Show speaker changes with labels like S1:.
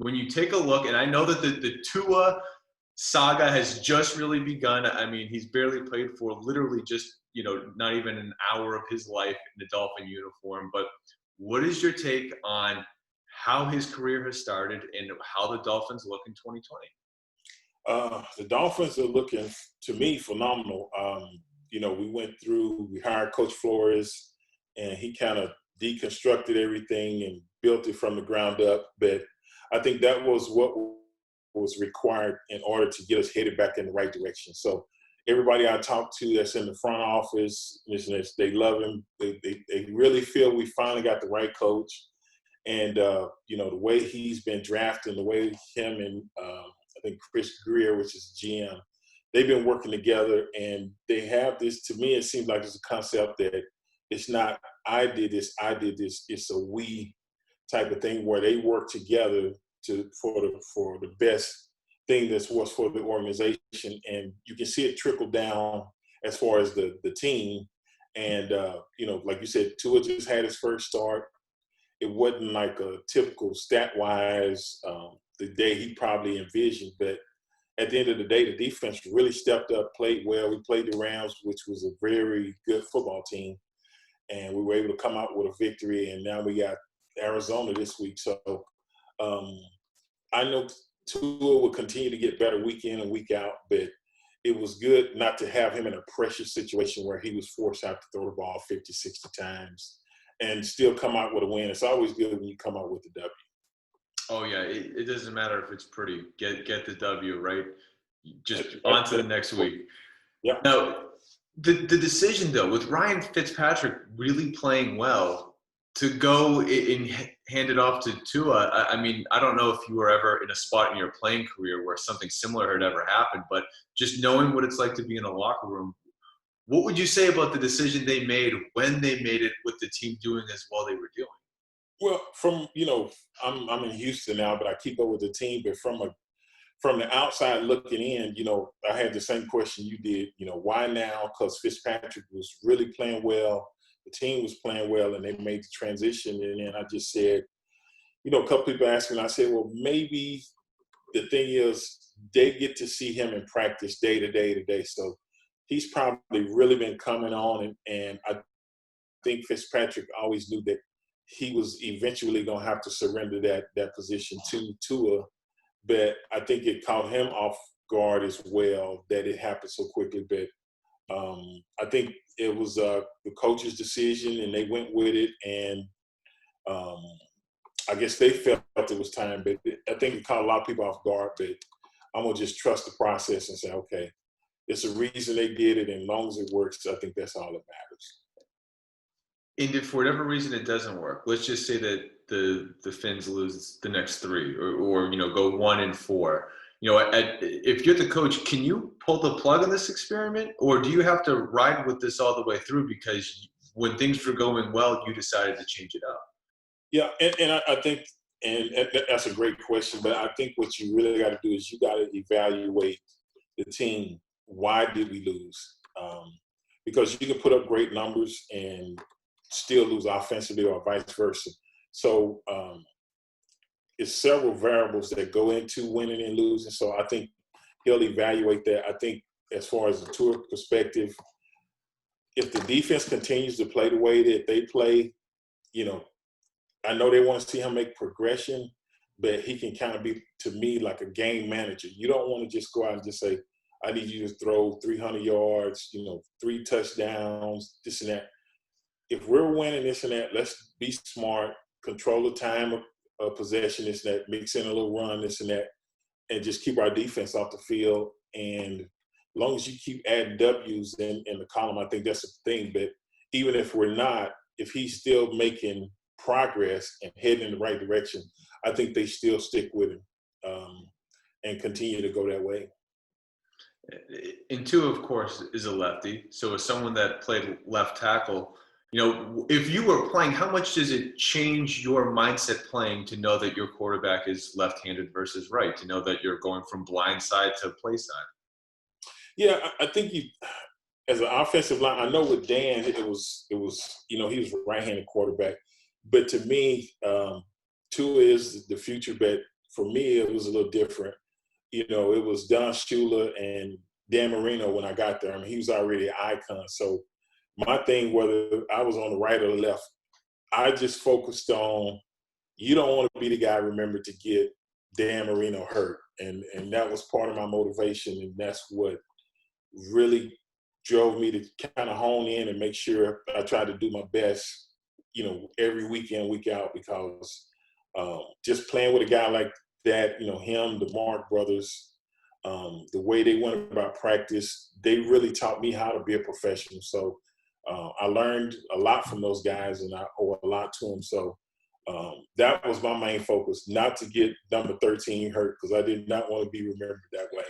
S1: when you take a look, and I know that the Tua saga has just really begun. I mean, he's barely played for literally just, not even an hour of his life in the Dolphin uniform. But what is your take on how his career has started and how the Dolphins look in 2020?
S2: The Dolphins are looking, to me, phenomenal. We hired Coach Flores, and he kind of deconstructed everything and built it from the ground up. But I think that was what was required in order to get us headed back in the right direction. So everybody I talked to that's in the front office, they love him. They really feel we finally got the right coach. And, the way he's been drafted, the way him and I think Chris Greer, which is GM, they've been working together, and they have this. To me, it seems like it's a concept that it's not I did this. It's a we type of thing where they work together for the best thing that's what's for the organization, and you can see it trickle down as far as the team. And like you said, Tua just had his first start. It wasn't like a typical stat-wise the day he probably envisioned, but at the end of the day, the defense really stepped up, played well. We played the Rams, which was a very good football team, and we were able to come out with a victory, and now we got Arizona this week. So I know Tua will continue to get better week in and week out, but it was good not to have him in a pressure situation where he was forced out to throw the ball 50, 60 times and still come out with a win. It's always good when you come out with the W.
S1: Oh yeah, it doesn't matter if it's pretty. Get the W, right? Just on to the next week.
S2: Yeah.
S1: Now, the decision though, with Ryan Fitzpatrick really playing well, to go and hand it off to Tua. I mean, I don't know if you were ever in a spot in your playing career where something similar had ever happened, but just knowing what it's like to be in a locker room, what would you say about the decision they made when they made it with the team doing as well they were doing?
S2: Well, I'm in Houston now, but I keep up with the team. But from the outside looking in, I had the same question you did. Why now? Because Fitzpatrick was really playing well. The team was playing well, and they made the transition. And then I just said, a couple people asked me, and I said, well, maybe the thing is they get to see him in practice day to day. So he's probably really been coming on, and I think Fitzpatrick always knew that he was eventually going to have to surrender that position to Tua. But I think it caught him off guard as well that it happened so quickly. But I think it was the coach's decision, and they went with it. And I guess they felt it was time. But I think it caught a lot of people off guard. But I'm going to just trust the process and say, okay, it's a reason they did it. And as long as it works, I think that's all that matters.
S1: And if for whatever reason it doesn't work, let's just say that the Finns lose the next three, or go 1-4. If you're the coach, can you pull the plug on this experiment, or do you have to ride with this all the way through because when things were going well, you decided to change it up?
S2: Yeah, and I think, and that's a great question, but I think what you really got to do is you got to evaluate the team. Why did we lose? Because you can put up great numbers and still lose offensively or vice versa. So it's several variables that go into winning and losing. So I think he'll evaluate that. I think as far as the Tua perspective, if the defense continues to play the way that they play, I know they want to see him make progression, but he can kind of be, to me, like a game manager. You don't want to just go out and just say, I need you to throw 300 yards, 3 touchdowns, this and that. If we're winning this and that, let's be smart, control the time of possession, this and that, mix in a little run, this and that, and just keep our defense off the field. And as long as you keep adding W's in the column, I think that's the thing. But even if we're not, if he's still making progress and heading in the right direction, I think they still stick with him and continue to go that way.
S1: And Tua, of course, is a lefty. So as someone that played left tackle, if you were playing, how much does it change your mindset playing to know that your quarterback is left-handed versus right, to know that you're going from blind side to play side?
S2: Yeah, I think as an offensive line, I know with Dan, it was he was a right-handed quarterback. But to me, Tua is the future bet. for me, it was a little different. You know, it was Don Shula and Dan Marino when I got there. I mean, he was already an icon. So my thing, whether I was on the right or the left, I just focused on, you don't want to be the guy remembered to get Dan Marino hurt. And that was part of my motivation. And that's what really drove me to kind of hone in and make sure I tried to do my best, you know, every week in, week out, because just playing with a guy like that, you know, him, the Mark brothers, the way they went about practice, they really taught me how to be a professional. So I learned a lot from those guys, and I owe a lot to them. So that was my main focus, not to get number 13 hurt, because I did not want to be remembered that way.